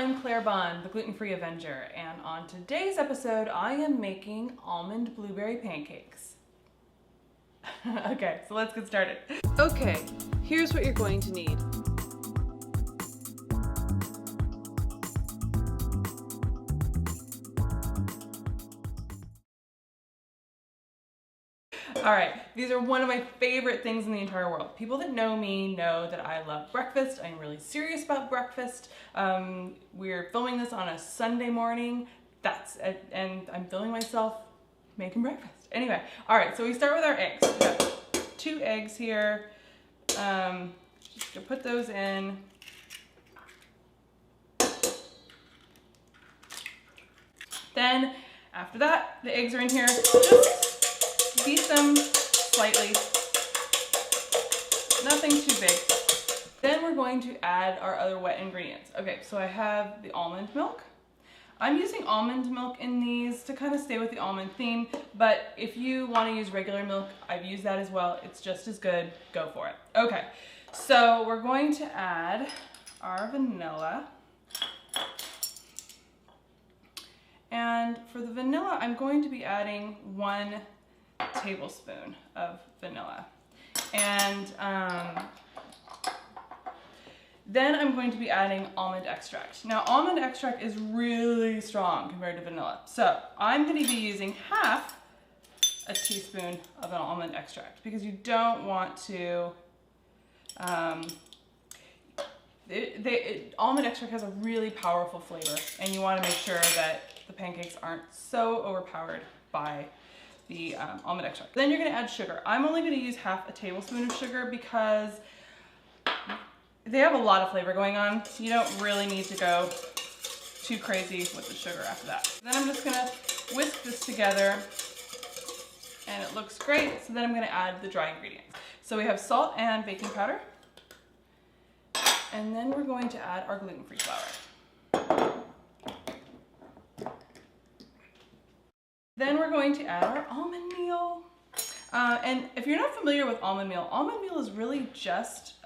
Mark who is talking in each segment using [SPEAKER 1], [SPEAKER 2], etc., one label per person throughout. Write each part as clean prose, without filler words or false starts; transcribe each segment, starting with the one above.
[SPEAKER 1] I'm Claire Bahn, the Gluten-free Avenger, and on today's episode I am making almond blueberry pancakes. Okay, so let's get started. Okay, here's what you're going to need. Alright, these are one of my favorite things in the entire world. People that know me know that I love breakfast. I'm really serious about breakfast. We're filming this on a Sunday morning. And I'm filming myself making breakfast. Anyway, alright, so we start with our eggs. We got 2 eggs here. Just gonna put those in. Then, after that, the eggs are in here. Just beat them slightly, nothing too big. Then we're going to add our other wet ingredients. Okay, so I have the almond milk. I'm using almond milk in these to kind of stay with the almond theme, but if you want to use regular milk, I've used that as well. It's just as good. Go for it. Okay, so we're going to add our vanilla. And for the vanilla, I'm going to be adding 1 tablespoon of vanilla. And then I'm going to be adding almond extract. Now, almond extract is really strong compared to vanilla. So I'm going to be using half a teaspoon of an almond extract because you don't want to, almond extract has a really powerful flavor, and you want to make sure that the pancakes aren't so overpowered by the almond extract. Then you're going to add sugar. I'm only going to use half a tablespoon of sugar because they have a lot of flavor going on, so you don't really need to go too crazy with the sugar after that. Then I'm just going to whisk this together, and it looks great. So then I'm going to add the dry ingredients. So we have salt and baking powder, and then we're going to add our gluten-free flour. Then we're going to add our almond meal. And if you're not familiar with almond meal is really just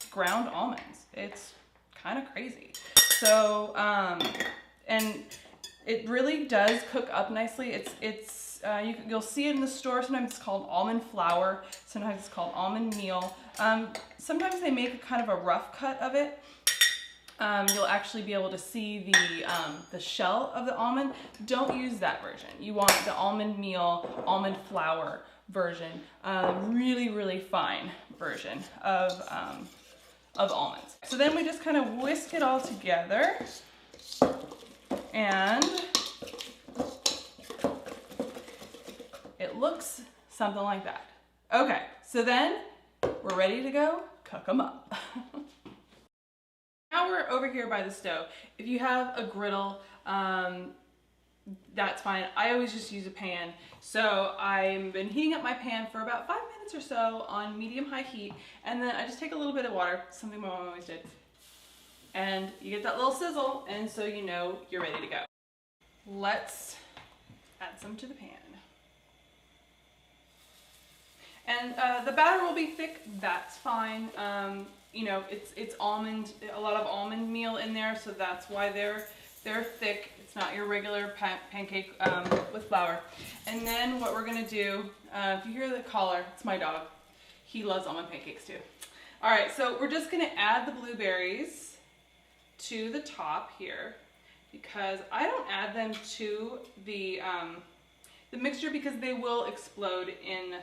[SPEAKER 1] ground almonds. It's kind of crazy. So, and it really does cook up nicely. You'll see it in the store. Sometimes it's called almond flour. Sometimes it's called almond meal. Sometimes they make a kind of a rough cut of it. You'll actually be able to see the shell of the almond. Don't use that version. You want the almond meal, almond flour version, really, really fine version of almonds. So then we just kind of whisk it all together, and it looks something like that. Okay, so then we're ready to go cook them up. Now we're over here by the stove. If you have a griddle, that's fine. I always just use a pan. So I've been heating up my pan for about 5 minutes or so on medium-high heat, and then I just take a little bit of water, something my mom always did, and you get that little sizzle, and so you know you're ready to go. Let's add some to the pan. And the batter will be thick, that's fine. You know, it's almond, a lot of almond meal in there, so that's why they're thick. It's not your regular pancake with flour. And then what we're gonna do, if you hear the collar, it's my dog. He loves almond pancakes too. All right, so we're just gonna add the blueberries to the top here, because I don't add them to the mixture because they will explode in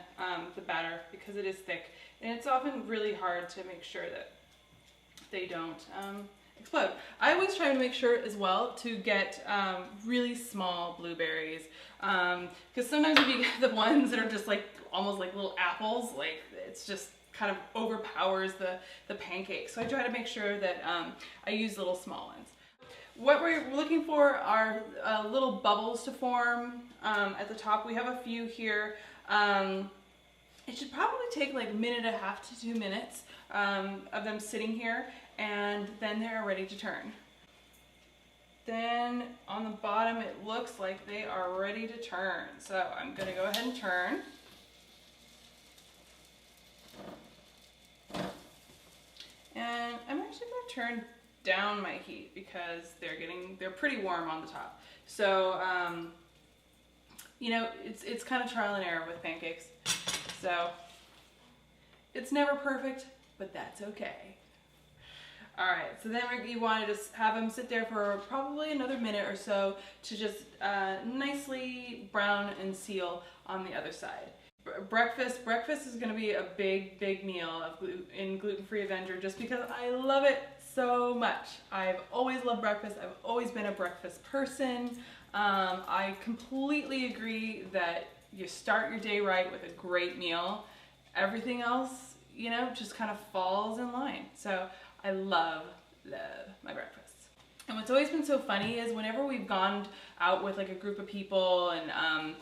[SPEAKER 1] the batter because it is thick. And it's often really hard to make sure that they don't explode. I always try to make sure as well to get really small blueberries, because sometimes if you get the ones that are just like almost like little apples, like it's just kind of overpowers the pancake. So I try to make sure that I use little small ones. What we're looking for are little bubbles to form at the top. We have a few here. It should probably take like 1.5 to 2 minutes of them sitting here, and then they're ready to turn. Then on the bottom it looks like they are ready to turn. So I'm going to go ahead and turn. And I'm actually going to turn down my heat because they're pretty warm on the top. So, you know, it's kind of trial and error with pancakes. So it's never perfect, but that's okay. All right, so then you want to just have them sit there for probably another minute or so to just nicely brown and seal on the other side. Breakfast is going to be a big meal in Gluten-free Avenger just because I love it so much. I've always loved breakfast. I've always been a breakfast person. I completely agree that you start your day right with a great meal. Everything else, you know, just kind of falls in line. So I love my breakfast. And what's always been so funny is whenever we've gone out with like a group of people and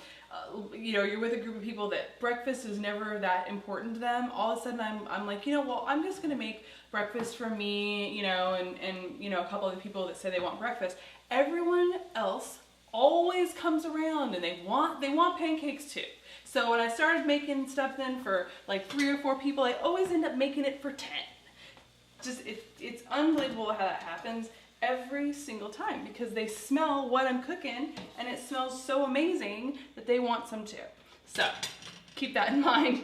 [SPEAKER 1] you know, you're with a group of people that breakfast is never that important to them, all of a sudden I'm like, you know, well, I'm just gonna make breakfast for me, you know, and you know, a couple of the people that say they want breakfast. Everyone else always comes around and they want pancakes too. So when I started making stuff then for like 3 or 4 people, I always end up making it for 10. Just it's unbelievable how that happens every single time because they smell what I'm cooking and it smells so amazing that they want some too. So keep that in mind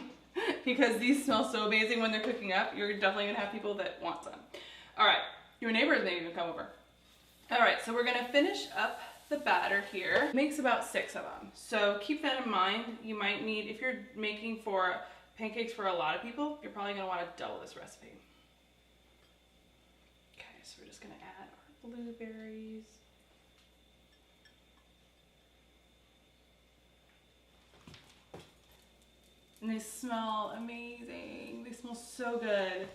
[SPEAKER 1] because these smell so amazing when they're cooking up. You're definitely gonna have people that want some. All right, your neighbors may even come over. All right, so we're gonna finish up the batter here. It makes about 6 of them. So keep that in mind. You might need, if you're making for pancakes for a lot of people, you're probably gonna wanna double this recipe. So we're just gonna add our blueberries. And they smell amazing. They smell so good.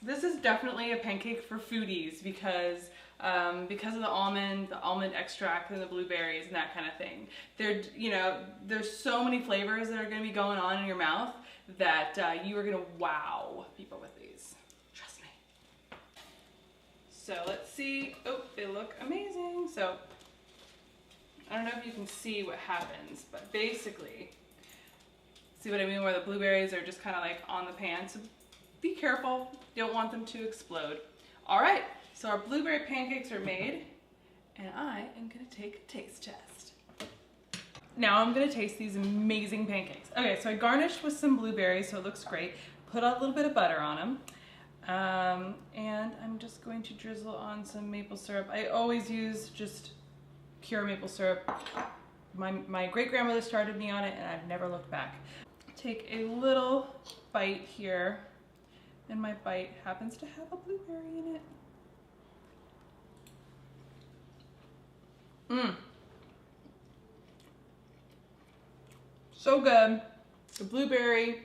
[SPEAKER 1] This is definitely a pancake for foodies because of the almond extract and the blueberries and that kind of thing. You know, there's so many flavors that are gonna be going on in your mouth that you are gonna wow people with these. Trust me. So let's see. Oh, they look amazing. So I don't know if you can see what happens, but basically, see what I mean, where the blueberries are just kind of like on the pan. So be careful. You don't want them to explode. All right, so our blueberry pancakes are made, and I am gonna take a taste test. Now I'm gonna taste these amazing pancakes. Okay, so I garnished with some blueberries, so it looks great. Put a little bit of butter on them. And I'm just going to drizzle on some maple syrup. I always use just pure maple syrup. My great-grandmother started me on it and I've never looked back. Take a little bite here, and my bite happens to have a blueberry in it. So good. The blueberry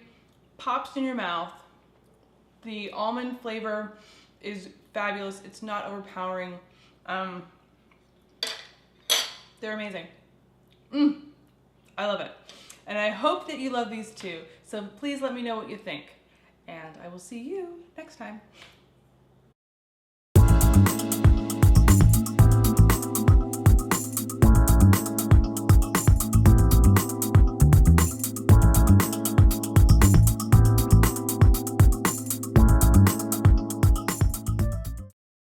[SPEAKER 1] pops in your mouth. The almond flavor is fabulous. It's not overpowering. They're amazing. I love it. And I hope that you love these too. So please let me know what you think. And I will see you next time.